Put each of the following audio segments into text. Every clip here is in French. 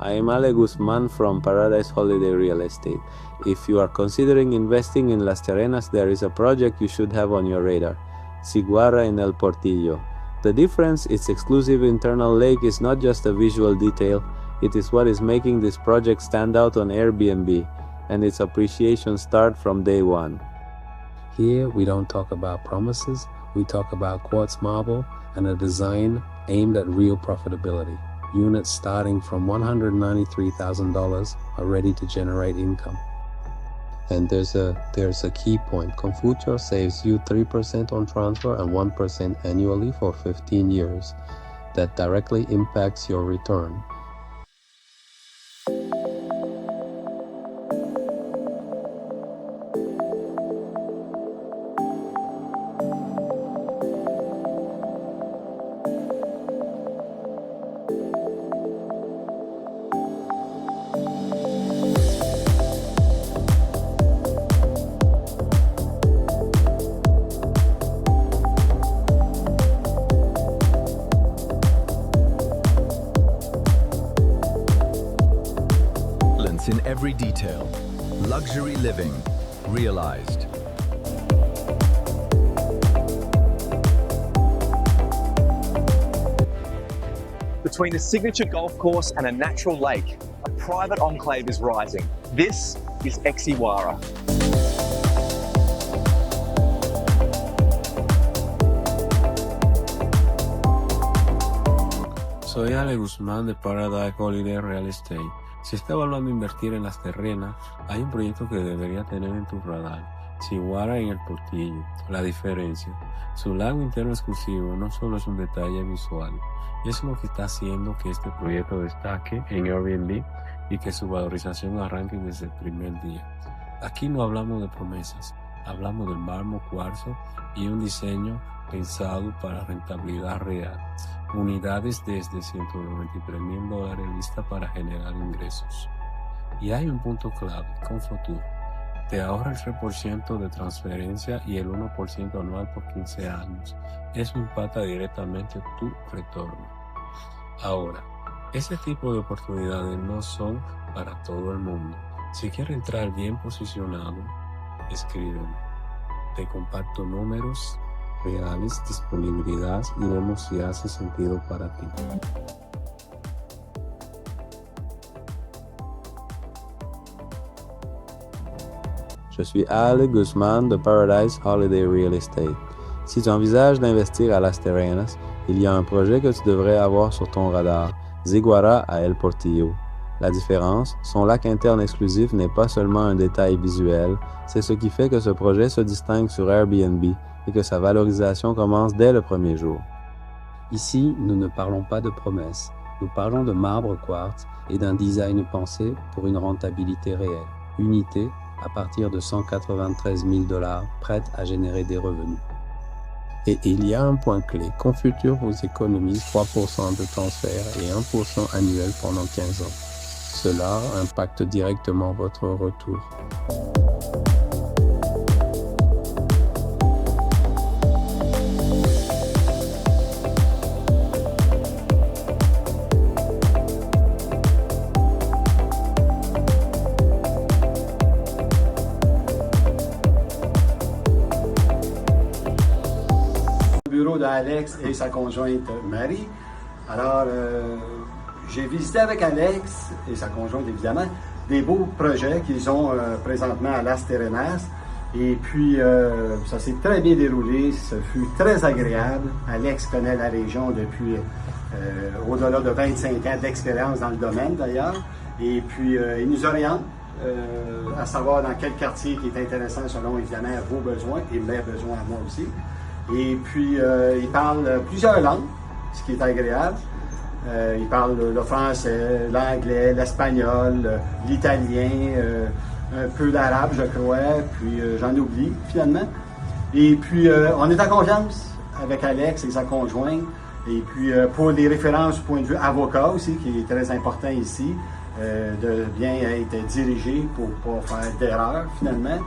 I am Ale Guzman from Paradise Holiday Real Estate. If you are considering investing in Las Terrenas, there is a project you should have on your radar, Siguara in El Portillo. The difference, its exclusive internal lake is not just a visual detail, it is what is making this project stand out on Airbnb, and its appreciation start from day one. Here, we don't talk about promises, we talk about quartz marble and a design aimed at real profitability. Units starting from $193,000 are ready to generate income. And there's a key point. Confucio saves you 3% on transfer and 1% annually for 15 years. That directly impacts your return. In every detail, luxury living realized. Between a signature golf course and a natural lake, a private enclave is rising. This is Xiwarra. Soy Ale Guzmán de Paradise Holiday Real Estate. Si está evaluando invertir en Las Terrenas, hay un proyecto que debería tener en tu radar, Siguara en El Portillo. La diferencia, su lago interno exclusivo no solo es un detalle visual, es lo que está haciendo que este proyecto destaque en Airbnb y que su valorización arranque desde el primer día. Aquí no hablamos de promesas, hablamos del mármol cuarzo y un diseño pensado para rentabilidad real. Unidades desde $193,000 lista para generar ingresos. Y hay un punto clave con Futuro. Te ahorra el 3% de transferencia y el 1% anual por 15 años. Eso impacta directamente tu retorno. Ahora, ese tipo de oportunidades no son para todo el mundo. Si quieres entrar bien posicionado, escríbeme. Te comparto números reales, disponibilidad y vemos si hace sentido para ti. Je suis Ale Guzman de Paradise Holiday Real Estate. Si tu envisages d'investir à Las Terrenas, il y a un projet que tu devrais avoir sur ton radar, Siguara à El Portillo. La différence, son lac interne exclusif n'est pas seulement un détail visuel, c'est ce qui fait que ce projet se distingue sur Airbnb et que sa valorisation commence dès le premier jour. Ici, nous ne parlons pas de promesses, nous parlons de marbre quartz et d'un design pensé pour une rentabilité réelle. Unité à partir de $193,000 prête à générer des revenus. Et il y a un point clé, Confuture vous économise 3% de transfert et 1% annuel pendant 15 ans. Cela impacte directement votre retour. Bureau d'Alex et sa conjointe Marie. Alors, j'ai visité avec Alex et sa conjointe, évidemment, des beaux projets qu'ils ont présentement à Las Terrenas. Et puis, ça s'est très bien déroulé, ce fut très agréable. Alex connaît la région depuis au-delà de 25 ans d'expérience dans le domaine, d'ailleurs. Et puis, il nous oriente à savoir dans quel quartier qui est intéressant selon, évidemment, vos besoins et mes besoins à moi aussi. Et puis, il parle plusieurs langues, ce qui est agréable. Il parle le français, l'anglais, l'espagnol, l'italien, un peu d'arabe, je crois, puis j'en oublie finalement. Et puis, on est en confiance avec Alex et sa conjointe. Et puis, pour les références du point de vue avocat aussi, qui est très important ici, de bien être dirigé pour ne pas faire d'erreur finalement.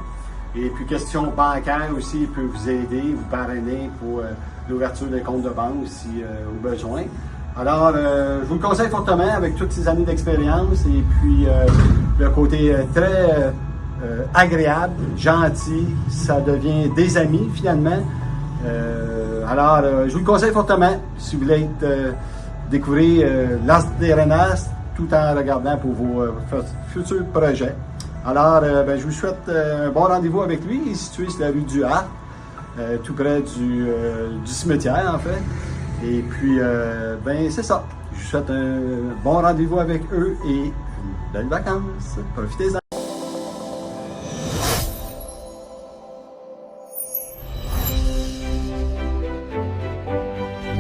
Et puis, question bancaire aussi, il peut vous aider, vous parrainer pour l'ouverture des comptes de banque si au besoin. Alors, je vous le conseille fortement avec toutes ces années d'expérience et puis le côté très agréable, gentil, ça devient des amis finalement. Alors, je vous le conseille fortement si vous voulez découvrir Las Terrenas tout en regardant pour vos futurs projets. Alors, je vous souhaite un bon rendez-vous avec lui. Il est situé sur la rue du Hart, tout près du cimetière en fait. Et puis, c'est ça. Je vous souhaite un bon rendez-vous avec eux et une belle vacances. Profitez-en.